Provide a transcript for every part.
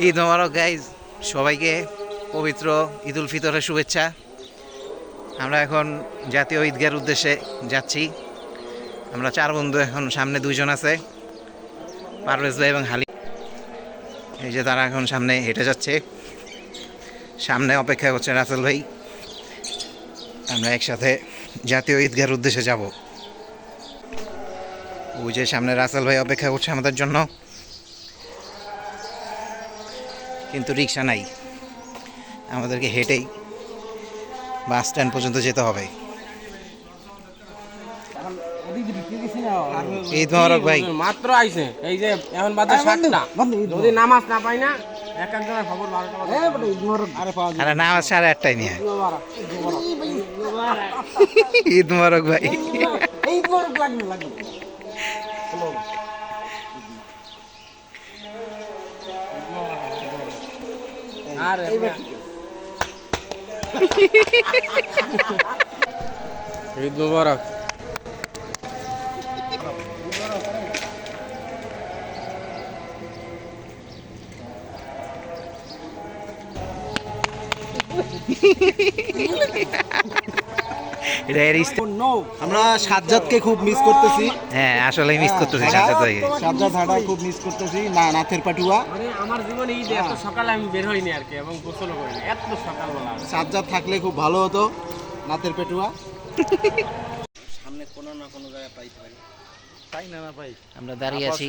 ঈদ মোবারক guys, সবাইকে পবিত্র ঈদ উল ফিতরের শুভেচ্ছা। আমরা এখন জাতীয় ঈদগাহের উদ্দেশ্যে যাচ্ছি। আমরা 4 বন্ধু, এখন সামনে 2 জন আছে, পারভেজ ভাই এবং হালিম। এই যে তারা এখন সামনে হেঁটে যাচ্ছে, সামনে অপেক্ষা করছে রাসেল ভাই। আমরা একসাথে জাতীয় ঈদগাহের উদ্দেশ্যে যাব। ওই যে সামনে রাসেল ভাই অপেক্ষা করছে আমাদের জন্য, কিন্তু রিক্সা নাই, আমাদেরকে হেঁটেই বাস স্ট্যান্ড পর্যন্ত যেতে হবে। ঈদ মোবারক ভাই। মাত্র আইছে, এই যে এখন বাজে 7টা, যদি নামাজ না পাই না এক একজনের খবর 12টা বাজে। আরে নামাজ 8:30টায় নিয়ে। ঈদ মোবারক ভাই। আরে ঈদ মুবারক। আমরা সাজ্জাদকে খুব মিস করতেছি। হ্যাঁ, আসলে মিস করতেছি সাজ্জাদ ভাইকে। সাজ্জাদ হাটা খুব মিস করতেছি। না, নাথের পাটুয়া। মানে আমার জীবনে ঈদে এত সকালে আমি বের হইনি আর কি, এবং গোসলও করিনি এত সকালবেলা। সাজ্জাদ থাকলে খুব ভালো হতো, নাথের পেটুয়া। সামনে কোনো না কোনো জায়গায় পাইতে পারি, পাই না পাই। আমরা দাঁড়িয়ে আছি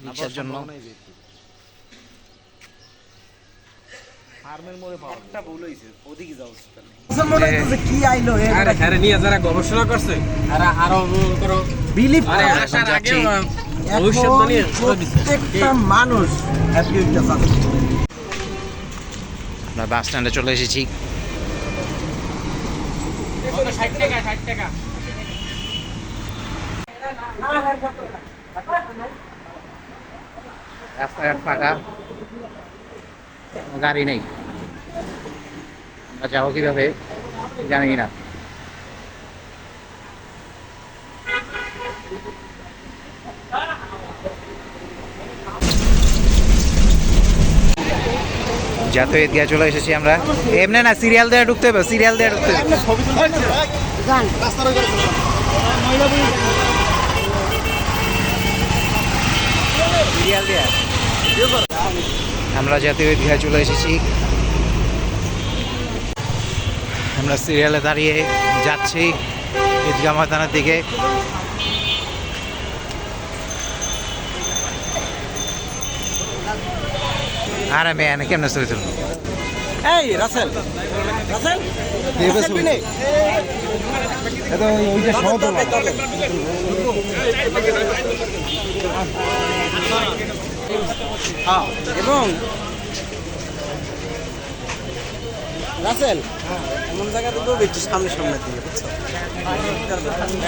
রিক্সার জন্য। কি আইলো আরে হ্যাঁ নিয়ে যারা গবেষণা করছে আর আরো করো বিলিভ আরে আসার আগে ভবিষ্যৎবাণী প্রত্যেকটা মানুষ হ্যাপি হইতেছে। আমরা বাস স্ট্যান্ডে চলে এসেছি। 60 টাকা 60 টাকা। রাস্তাঘাট ফাঁকা, কোনো গাড়ি নেই। আমরা যাবো কিভাবে জানি না। জাতীয় ঈদগাহে চলে এসেছি আমরা। এমনি না, সিরিয়াল দিয়ে ঢুকতে হবে, সিরিয়াল দিয়ে ঢুকতে হবে। সিরিয়াল দিয়ে আমরা জাতীয় ঈদগাহে চলে এসেছি। আমরা সিরিয়ালে দাঁড়িয়ে যাচ্ছি ঈদগাহ ময়দানের দিকে। আরে মেয়ে কেমন চলে চলুন। এই রাসেল, রাসেল দেবে শুনে এটা ওইটা সহজ না। হ্যাঁ, এবং রাসেল এমন জায়গা তো একটু সামনে সামনে দিয়ে, বুঝছো?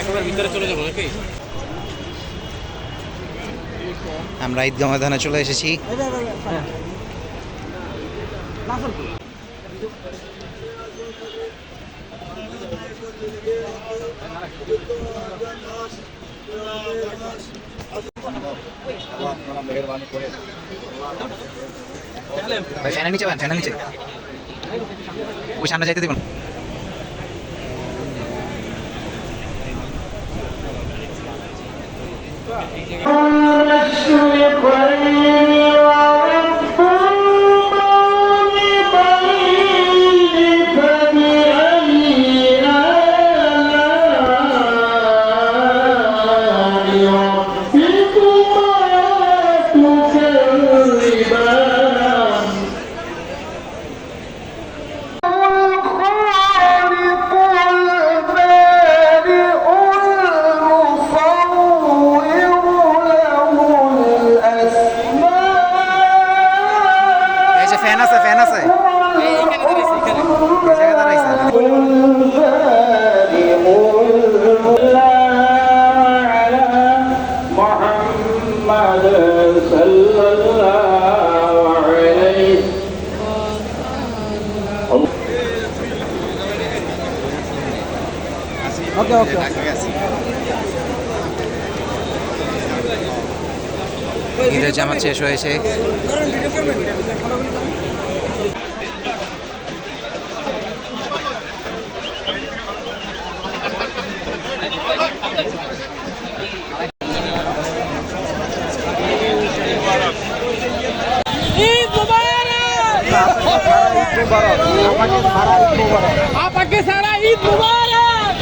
একবার ভিতরে চলে যাবো নাকি? আমরা ঈদগাহ ময়দানে চলে এসেছি। ফ্যানের নিচে বান, ফ্যানের নিচে ওই সামনে যাইতে দিবেন। ফ্যান আছে, ফ্যান আছে, এই জায়গায় দাঁড়াইছে। ওকে ওকে। ঈদের জামাত শেষ হয়েছে। आपके सारा ईद मुबारक।